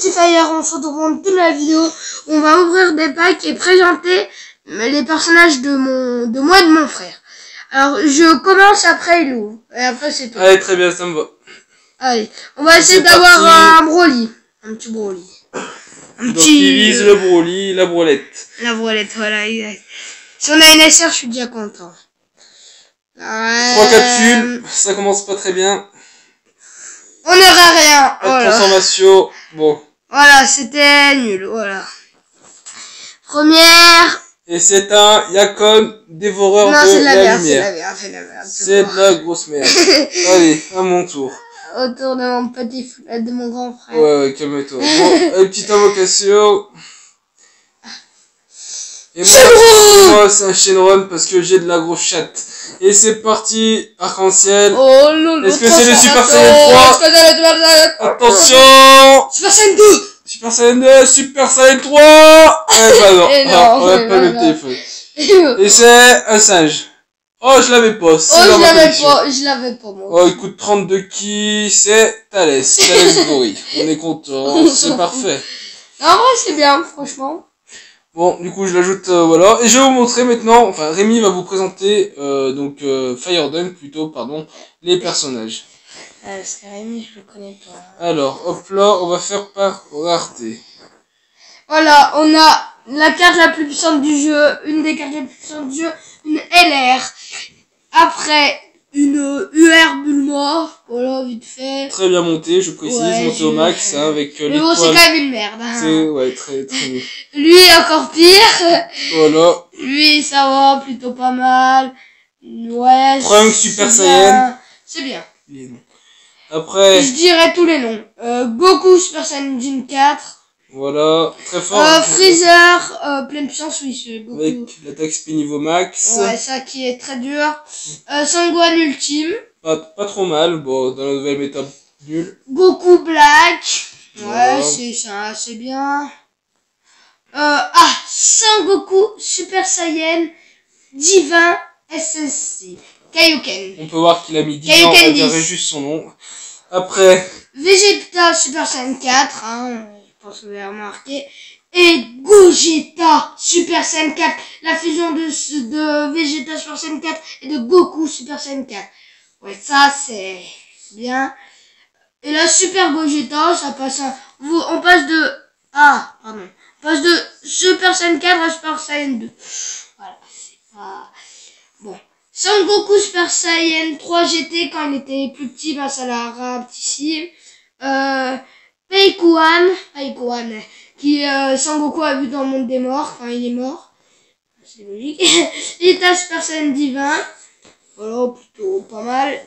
petits Fire, on se retrouve dans toute la vidéo. On va ouvrir des packs et présenter les personnages de moi et de mon frère. Alors, je commence, après il ouvre. Et après c'est tout. Allez, très bien, ça me va. Allez, on va essayer d'avoir un Broly. Un petit Broly. Donc il vise le Broly, la brolette. La brolette, voilà, exact. Si on a une SR, je suis déjà content. 3 capsules, ça commence pas très bien. On n'aura rien. Voilà. Transformation, bon. Voilà, c'était nul, voilà. Première. Et c'est un Yakon, dévoreur de la lumière. C'est de la grosse merde. Allez, à mon tour. Autour de mon petit frère, de mon grand frère. Ouais, calme-toi. Bon, une petite invocation. Et moi c'est un Shenron parce que j'ai de la grosse chatte. Et c'est parti, arc-en-ciel. Oh lolo. Est-ce que c'est le Super Saiyan 3? Attention. Super Saiyan 2. Super Saiyan 2, Super Saiyan 3. Eh bah non, on a pas le téléphone. Et c'est un singe. Oh, je l'avais pas. Oh, je l'avais pas, moi. Oh, il coûte 32 qui, c'est Thalès Gorille. On est content, c'est parfait. En vrai, c'est bien, franchement. Bon, du coup, je l'ajoute, voilà. Et je vais vous montrer maintenant, enfin, Rémi va vous présenter, Fire Dunk, plutôt, pardon, les personnages. C'est Rémi, je le connais pas. Alors, hop là, on va faire par rareté. Voilà, on a la carte la plus puissante du jeu, une des cartes les plus puissantes du jeu, une LR. Après, une UR Bulma, voilà, vite fait. Très bien monté, je précise, ouais, monté au max, hein, avec mais bon, c'est quand même une merde. Hein. C'est, ouais, très, très bien. Lui, encore pire. Voilà. Lui, ça va, plutôt pas mal. Ouais. Trunks Super Saiyan. C'est bien. Après. Je dirais tous les noms. Goku Super Saiyan 4. Voilà, très fort. Freezer, pleine puissance, oui, c'est Goku. Avec l'attaque SP niveau max. Ouais, ça qui est très dur. Sangohan ultime. Pas trop mal, bon, dans la nouvelle méta, nul. Goku Black. Voilà. Ouais, c'est ça, c'est bien. Sangoku Super Saiyan Divin SSC. Kaioken. On peut voir qu'il a mis 10 ans à dire juste son nom. Après. Vegeta Super Saiyan 4, hein. Je pense que vous avez remarqué. Et Gogeta Super Saiyan 4. La fusion de Vegeta Super Saiyan 4 et de Goku Super Saiyan 4. Ouais, ça c'est bien. Et la Super Gogeta, ça passe on passe de... On passe de Super Saiyan 4 à Super Saiyan 2. Voilà, c'est pas... Bon. Son Goku Super Saiyan 3 GT quand il était plus petit, bah ça l'a rapetissé. Paikuan, qui Sangoku a vu dans le monde des morts quand il est mort. C'est logique. Vegeta Super Saiyan Divin. Voilà, plutôt pas mal.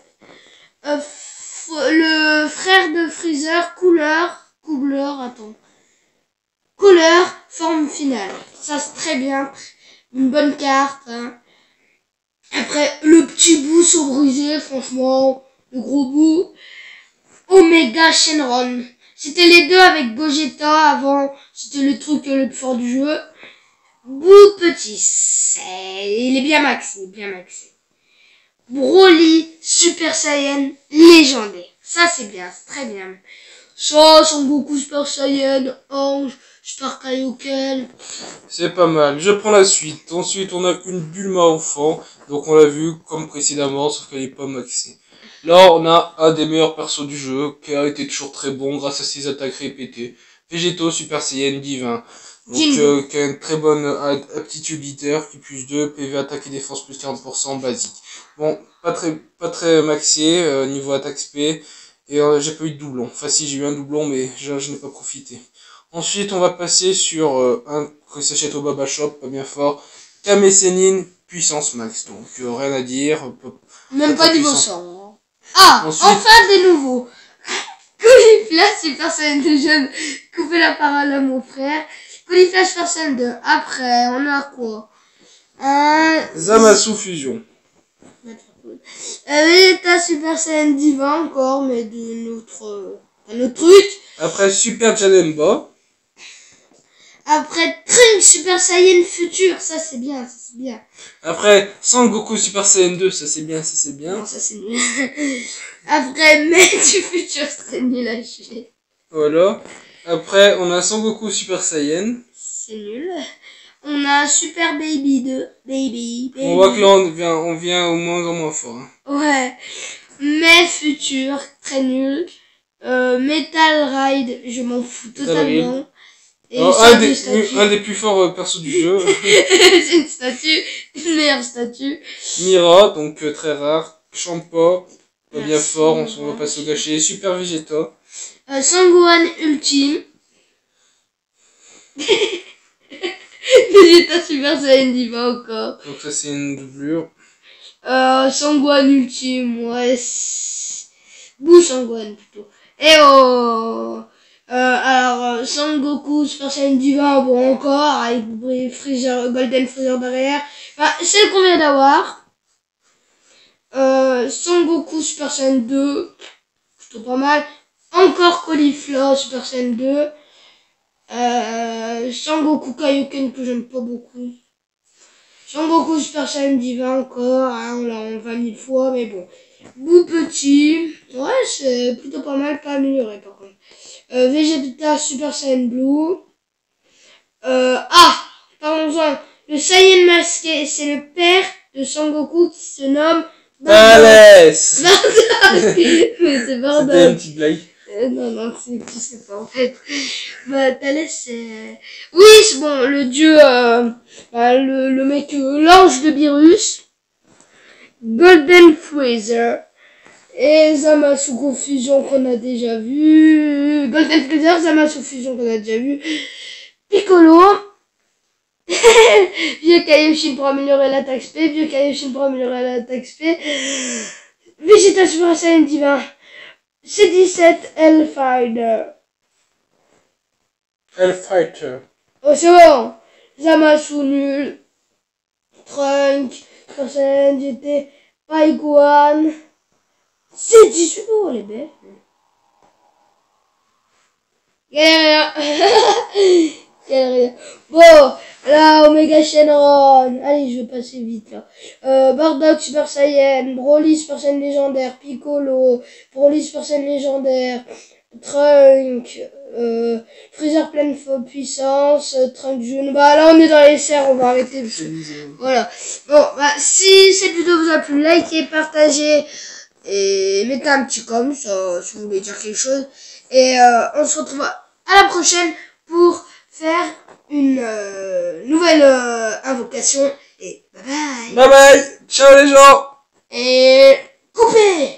Le frère de Freezer, Couleur, forme finale. Ça c'est très bien. Une bonne carte. Hein. Après, le petit bout brisé, franchement. Le gros bout. Omega Shenron. C'était les deux avec Gogeta avant. C'était le truc le plus fort du jeu. Bout petit. Il est bien maxé, Broly Super Saiyan légendaire. Ça c'est bien, c'est très bien. Ça, Son Goku Super Saiyan, Ange, Super Kaioken. C'est pas mal. Je prends la suite. Ensuite, on a une Bulma enfant. Donc on l'a vu comme précédemment, sauf qu'elle est pas maxée. Là, on a un des meilleurs persos du jeu, qui a été toujours très bon grâce à ses attaques répétées. Végétaux Super Saiyan Divin. Donc, qui a une très bonne aptitude leader, qui plus 2, PV attaque et défense plus 40% basique. Bon, pas très maxé, niveau attaque SP. Et j'ai pas eu de doublon. Enfin si, j'ai eu un doublon, mais je n'ai pas profité. Ensuite, on va passer sur un que s'achète au Baba Shop, pas bien fort. Kame Sennin, puissance max. Donc, rien à dire. Même pas niveau 100. Ensuite, enfin des nouveaux. Caulifla Super Saiyan 2 jeune. Coupez la parole à mon frère. Caulifla Super Saiyan 2. Après, on a quoi? Zamasu Fusion. Vegeta Super Saiyan Divin encore, mais d'un autre truc. Après Super Janemba. Après Trunks Super Saiyan Futur, ça c'est bien. Après Sangoku Super Saiyan 2, ça c'est bien. Non, ça c'est nul. Après Mec du Futur, c'est nul à chier. Voilà. Après, on a Sangoku Super Saiyan. C'est nul. On a Super Baby 2. Baby. On voit que là, on vient au moins en moins fort. Hein. Ouais. Mais futur, très nul. Metal Ride, je m'en fous totalement. Et alors, un des plus forts persos du jeu. C'est une statue, une meilleure statue. Mira, donc très rare. Champa, pas bien Merci, fort, on Mira. va pas se le gâcher. Super Vegeta. Sangohan Ultime. Vegeta Super Saiyan Diva encore. Donc ça c'est une doublure. Sangohan Ultime, ouais. Bou Sangohan plutôt. Et oh alors, Sangoku Super Saiyan Diva, bon encore, avec Freezer, Golden Freezer derrière. Enfin, celle qu'on vient d'avoir. Sangoku Super Saiyan 2, plutôt pas mal. Encore Caulifla Super Saiyan 2. Sangoku Kaioken que j'aime pas beaucoup. Sangoku Super Saiyan Diva encore, hein, on l'a en 20 000 fois, mais bon. Bou petit, ouais, c'est plutôt pas mal, pas amélioré par contre. Vegeta Super Saiyan Blue. Parlons-en. Le Saiyan masqué, c'est le père de Sangoku qui se nomme Thalès. Bardock. Mais c'est C'était Bardock. une petite blague. Non, tu sais pas en fait. Bah, Thalès, c'est... Oui, c'est bon, le dieu, le mec, l'ange de Beerus. Golden Freezer. Et Zamasu Confusion qu'on a déjà vu. Golden Freezer, Zamasu Fusion qu'on a déjà vu. Piccolo. Vieux Kaioshin pour améliorer l'attaque SP. Vieux Kaioshin pour améliorer l'attaque SP. Vegeta Super Saiyan Divin. C17 Hellfighter. Hellfighter. Oh, c'est bon. Zamasu nul. Trunk. Super Saiyan GT. Paiguan. C18. Oh, elle est belle. Galère. Bon, là, Omega Shenron. Allez, je vais passer vite, là. Bardock Super Saiyan. Broly Super Saiyan légendaire. Piccolo. Broly Super Saiyan légendaire. Trunk. Freezer pleine puissance. Trunk June. Bah, là, on est dans les serres, on va arrêter. Voilà. Bon, bah, si cette vidéo vous a plu, likez, partagez. Et mettez un petit com, ça, si vous voulez dire quelque chose. Et on se retrouve à la prochaine pour faire une nouvelle invocation. Et bye bye. Bye bye. Ciao les gens. Et coupez.